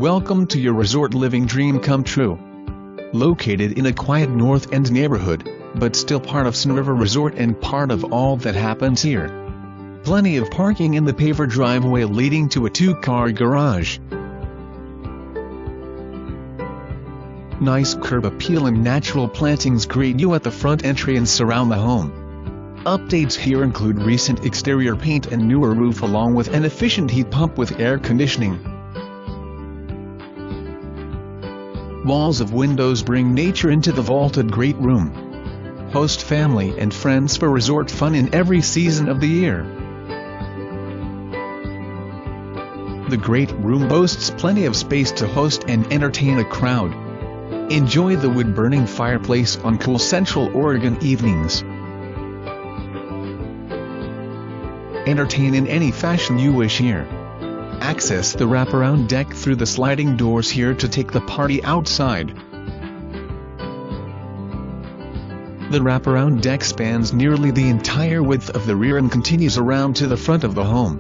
Welcome to your resort living dream come true. Located in a quiet North End neighborhood, but still part of Sunriver Resort and part of all that happens here. Plenty of parking in the paver driveway leading to a 2-car garage. Nice curb appeal and natural plantings greet you at the front entry and surround the home. Updates here include recent exterior paint and newer roof along with an efficient heat pump with air conditioning. Walls of windows bring nature into the vaulted great room. Host family and friends for resort fun in every season of the year. The great room boasts plenty of space to host and entertain a crowd. Enjoy the wood-burning fireplace on cool Central Oregon evenings. Entertain in any fashion you wish here. Access the wraparound deck through the sliding doors here to take the party outside. The wraparound deck spans nearly the entire width of the rear and continues around to the front of the home.